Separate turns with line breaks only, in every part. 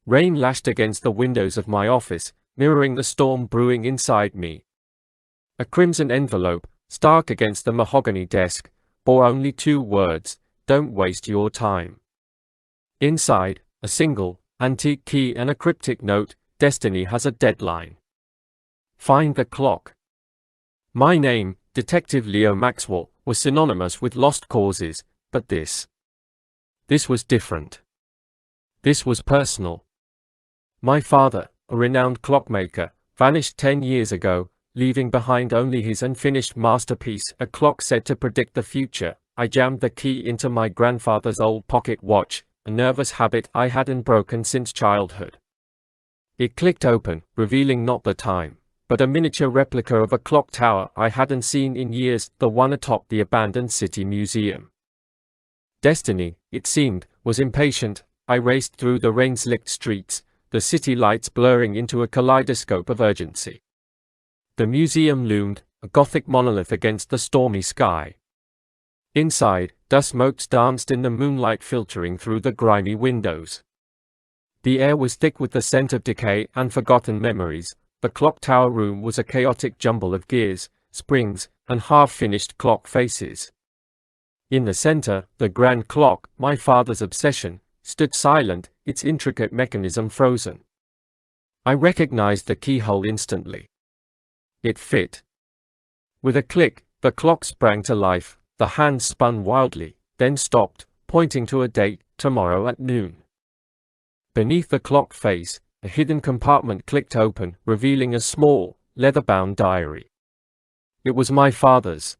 Rain lashed against the windows of my office, mirroring the storm brewing inside me. A crimson envelope, stark against the mahogany desk, bore only 2 words: "Don't waste your time." Inside, a single, antique key and a cryptic note: "Destiny has a deadline. Find the clock." My name, Detective Leo Maxwell, was synonymous with lost causes, but this was different. This was personal. My father, a renowned clockmaker, vanished 10 years ago, leaving behind only his unfinished masterpiece, a clock said to predict the future. I jammed the key into my grandfather's old pocket watch, a nervous habit I hadn't broken since childhood. It clicked open, revealing not the time, but a miniature replica of a clock tower I hadn't seen in years, the one atop the abandoned city museum. Destiny, it seemed, was impatient. I raced through the rain-slicked streets, the city lights blurring into a kaleidoscope of urgency. The museum loomed, a Gothic monolith against the stormy sky. Inside, dust motes danced in the moonlight filtering through the grimy windows. The air was thick with the scent of decay and forgotten memories. The clock tower room was a chaotic jumble of gears, springs, and half-finished clock faces. In the center, the grand clock, my father's obsession, stood silent, its intricate mechanism frozen. I recognized the keyhole instantly. It fit. With a click, the clock sprang to life. The hands spun wildly, then stopped, pointing to a date: tomorrow at noon. Beneath the clock face, a hidden compartment clicked open, revealing a small, leather-bound diary. It was my father's.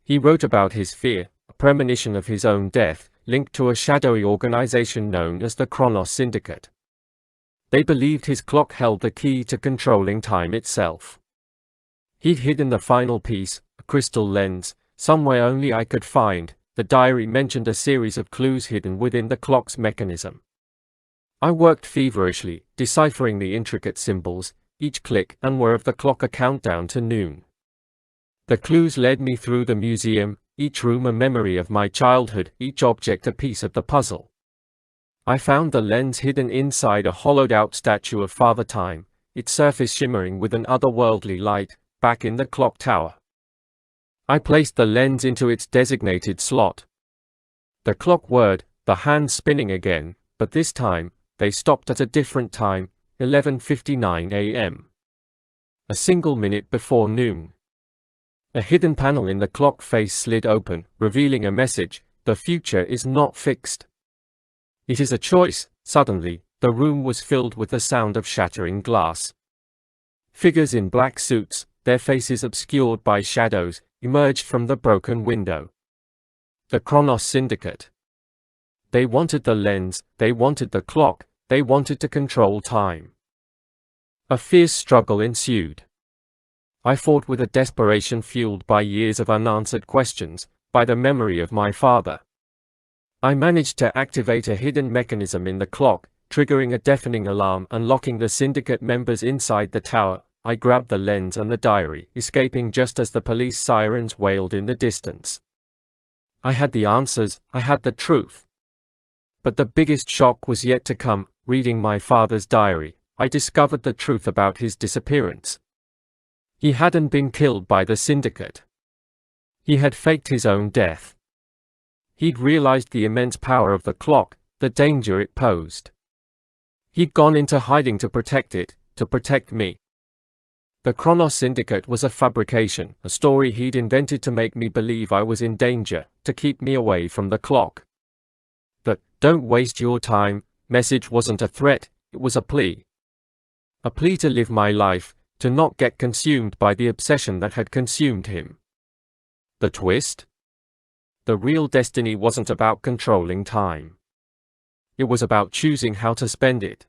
He wrote about his fear, a premonition of his own death, linked to a shadowy organization known as the Kronos Syndicate. They believed his clock held the key to controlling time itself. He'd hidden the final piece, a crystal lens, somewhere only I could find. The diary mentioned a series of clues hidden within the clock's mechanism. I worked feverishly, deciphering the intricate symbols, each click and whir of the clock a countdown to noon. The clues led me through the museum, each room a memory of my childhood, each object a piece of the puzzle. I found the lens hidden inside a hollowed-out statue of Father Time, its surface shimmering with an otherworldly light, back in the clock tower. I placed the lens into its designated slot. The clock whirred, the hands spinning again, but this time, they stopped at a different time, 11:59 a.m. A single minute before noon. A hidden panel in the clock face slid open, revealing a message: the future is not fixed. It is a choice. Suddenly, the room was filled with the sound of shattering glass. Figures in black suits, their faces obscured by shadows, emerged from the broken window. The Kronos Syndicate. They wanted the lens, they wanted the clock, they wanted to control time. A fierce struggle ensued. I fought with a desperation fueled by years of unanswered questions, by the memory of my father. I managed to activate a hidden mechanism in the clock, triggering a deafening alarm and locking the syndicate members inside the tower. I grabbed the lens and the diary, escaping just as the police sirens wailed in the distance. I had the answers, I had the truth. But the biggest shock was yet to come. Reading my father's diary, I discovered the truth about his disappearance. He hadn't been killed by the syndicate. He had faked his own death. He'd realized the immense power of the clock, the danger it posed. He'd gone into hiding to protect it, to protect me. The Kronos Syndicate was a fabrication, a story he'd invented to make me believe I was in danger, to keep me away from the clock. The "don't waste your time" message wasn't a threat, it was a plea. A plea to live my life, to not get consumed by the obsession that had consumed him. The twist? The real destiny wasn't about controlling time. It was about choosing how to spend it.